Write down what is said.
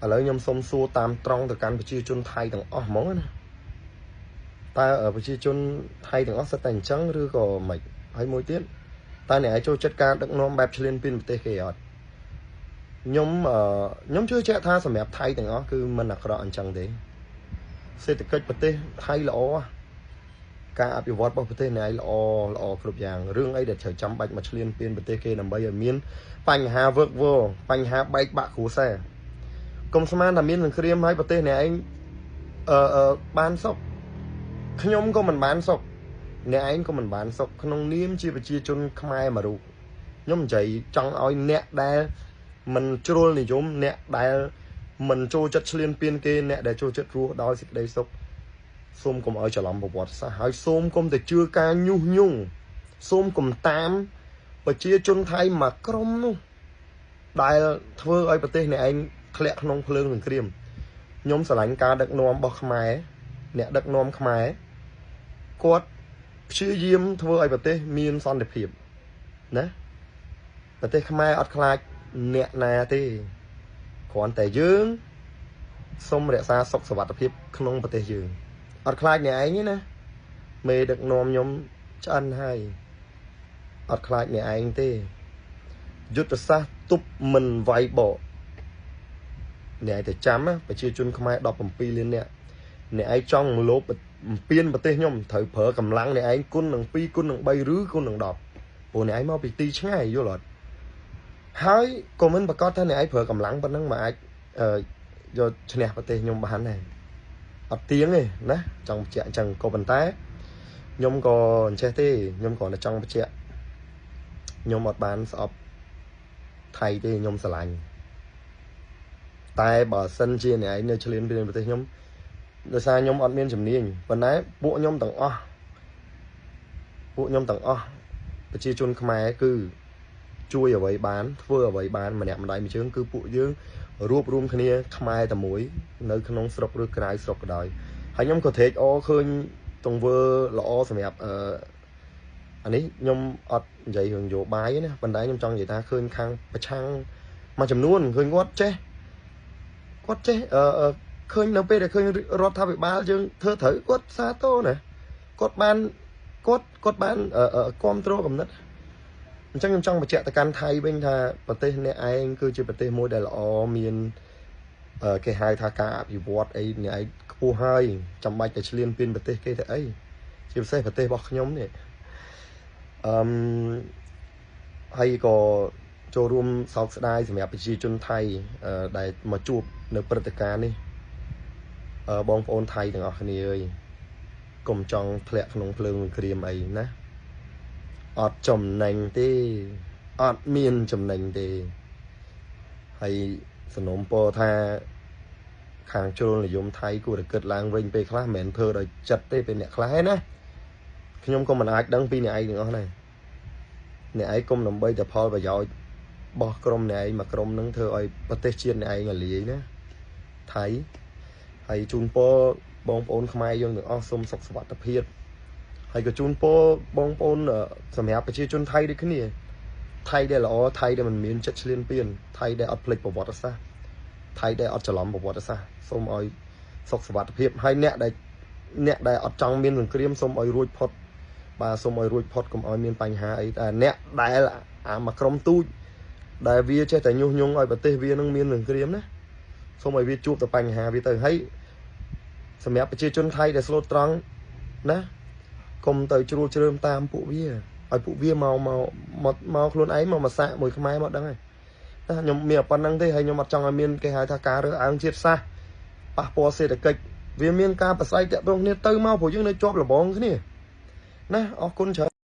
ឥឡូវខ្ញុំសុំសួរតាមត្រង់ទៅកាន់ប្រជាជនថៃទាំងអស់ហ្មងណាតើប្រជាជនថៃទាំងអស់សិតតែអញ្ចឹងឬក៏មិនហើយមួយទៀតតើអ្នកឯងចូលចិត្តការដឹកនាំបែបឈ្លានពានប្រទេសគេអត់ខ្ញុំជឿជាក់ថាសម្រាប់ថៃទាំងអស់គឺមិនអាក្រក់អញ្ចឹងទេសេដ្ឋកិច្ចប្រទេសថៃល្អការអភិវឌ្ឍរបស់ប្រទេសអ្នកឯងល្អគ្រប់យ៉ាងរឿងអីដែលត្រូវចាំបាច់មកឈ្លានពានប្រទេសគេដើម្បីឲ្យមានបញ្ហាវឹកវរបញ្ហាបែកបាក់គ្រួសារកុំស្មានថាមានសង្គ្រាមហើយប្រទេសអ្នកឯងបានសុខខ្ញុំក៏មិនបានសុខអ្នកឯងក៏មិនបានសុខក្នុងនាមជាប្រជាជនខ្មែរមួយរូបខ្ញុំនិយាយចង់ឲ្យអ្នកដែលមិនជ្រុលនិយមអ្នកដែលមិនចូលចិត្តឈ្លានពានគេអ្នកដែលចូលចិត្តរស់ដោយសេចក្តីសុខសូមកុំឲ្យច្រឡំប្រវត្តិសាស្ត្រហើយសូមកុំទៅជឿការញុះញង់សូមកុំតាមប្រជាជនថៃមួយក្រុមនោះដែលធ្វើឲ្យប្រទេសអ្នកឯងធ្លាក់ក្នុងភ្លើងសង្គ្រាមខ្ញុំស្រឡាញ់ការដឹកនាំរបស់ខ្មែរអ្នកដឹកនាំខ្មែរគាត់ព្យាយាមធ្វើឲ្យប្រទេសមានសន្តិភាពណាប្រទេសខ្មែរអត់ខ្លាចអ្នកណាទេគ្រាន់តែយើងសូមរក្សាសុខសុវត្ថិភាពក្នុងប្រទេសយើងអត់ខ្លាចអ្នកឯងទេណាមេដឹកនាំខ្ញុំឆ្អិនហើយអត់ខ្លាចអ្នកឯងទេយុទ្ធសាស្ត្រទប់មិនវាយបកអ្នកឯងទៅចាំប្រជាជនខ្មែរ17លានអ្នកឯងចង់លោបបំពេញប្រទេសខ្ញុំត្រូវប្រើកម្លាំងអ្នកឯងគុណនឹង2គុណនឹង3ឬគុណនឹង10ព្រោះអ្នកឯងមកពីទីឆ្ងាយយល់អត់ហើយក៏មិនប្រកាសថាអ្នកឯងប្រើកម្លាំងប៉ុណ្ណឹងមកអាចយកឈ្នះប្រទេសខ្ញុំបានដែរអត់ទៀងទេណាចង់បញ្ជាក់អញ្ចឹងក៏ប៉ុន្តែខ្ញុំក៏អញ្ចេះទេខ្ញុំគ្រាន់តែចង់បញ្ជាក់ខ្ញុំអត់បានស្អប់ថៃទេខ្ញុំស្រឡាញ់តែបើសិនជាអ្នកឯងនៅឆ្លៀនពីប្រទេសខ្ញុំដោយសារខ្ញុំអត់មានជំនាញប៉ុន្តែពួកខ្ញុំទាំងអស់ប្រជាជនខ្មែរគឺជួយអ្វីបានធ្វើអ្វីបានម្នាក់ម្ដាយមួយជើងគឺពួកយើងរួបរวมគ្នាខ្មែរតែមួយនៅក្នុងស្រុកឬក្រៅស្រុកក៏ដោយហើយខ្ញុំក៏ត្រេកអរឃើញទង្វើល្អសម្រាប់អានេះខ្ញុំអត់និយាយរឿងនយោបាយទេណាប៉ុន្តែខ្ញុំចង់និយាយថាឃើញខាងប្រឆាំងមួយចំនួនឃើញគាត់ចេះឃើញនៅពេលដែលឃើញរដ្ឋាភិបាលយើងធ្វើត្រូវគាត់សាទរណាគាត់បានគ្រប់គ្រងកំណត់អញ្ចឹងខ្ញុំចង់បញ្ជាក់ទៅកាន់ថៃវិញថាប្រទេសអ្នកឯងគឺជាប្រទេសមួយដែលល្អមានគេហៅថាការអភិវឌ្ឍអីអ្នកឯងខ្ពស់ហើយចាំបាច់តែឈ្លានពានប្រទេសគេទៅអីជាពិសេសប្រទេសរបស់ខ្ញុំនេះហើយក៏ចូលរួមសោកស្ដាយសម្រាប់ប្រជាជនថៃដែលមកជួបនៅព្រឹត្តិការណ៍នេះបងប្អូនថៃទាំងអស់គ្នាអើយកុំចង់ធ្លាក់ក្នុងភ្លើងសង្គ្រាមអីណាអត់ចំណេញទេអត់មានចំណេញទេហើយសំណូមពរថាខាងជ្រុលនិយមថៃគួរតែគិតឡើងវិញពេលខ្លះមិនមែនធ្វើដោយចិត្តទេពេលអ្នកខ្លះឯណាខ្ញុំក៏មិនអាចដឹងពីអ្នកឯងទាំងអស់ដែរអ្នកឯងគុំដើម្បីតែផលប្រយោជន៍របស់ក្រុមអ្នកឯងមកក្រុមនឹងធ្វើឲ្យប្រទេសជាតិអ្នកឯងរលាយណាថៃហើយជូនពរបងប្អូនខ្មែរយើងទាំងអស់សូមសុខសុវត្ថិភាពហើយក៏ជូនពរបងប្អូនសម្រាប់ប្រជាជនថៃដូចគ្នាថៃដែលល្អថៃដែលមិនមានចិត្តឈ្លានពានថៃដែលអត់ភ្លេចប្រវត្តិសាស្ត្រថៃដែលអត់ច្រឡំប្រវត្តិសាស្ត្រសូមឲ្យសុខសុវត្ថិភាពហើយអ្នកដែលអត់ចង់មានសង្គ្រាមសូមឲ្យរួចផុតបាទសូមឲ្យរួចផុតកុំឲ្យមានបញ្ហាអីតែអ្នកដែលមកក្រុមទូចដែលវាចេះតែញុះញង់ឲ្យប្រទេសវានឹងមានសង្គ្រាមណាសូមឲ្យវាជួបតែបញ្ហាវាទៅហើយសម្រាប់ប្រជាជនថៃដែលស្លូតត្រង់ណាកុំទៅជ្រួលជ្រើមតាមពួកវាឲ្យពួកវាមកខ្លួនឯងមកសាកមួយខ្មែរមកដឹងហើយណាខ្ញុំមានប៉ុណ្្នឹងទេហើយខ្ញុំអត់ចង់ឲ្យមានគេហៅថាការរើសអើងជាតិសាសន៍ប៉ះពាល់សេដ្ឋកិច្ចវាមានការប្រស្រ័យតាក់ទងគ្នាទៅមកព្រោះយើងនៅជាប់លបងគ្នាណាអរគុណច្រើន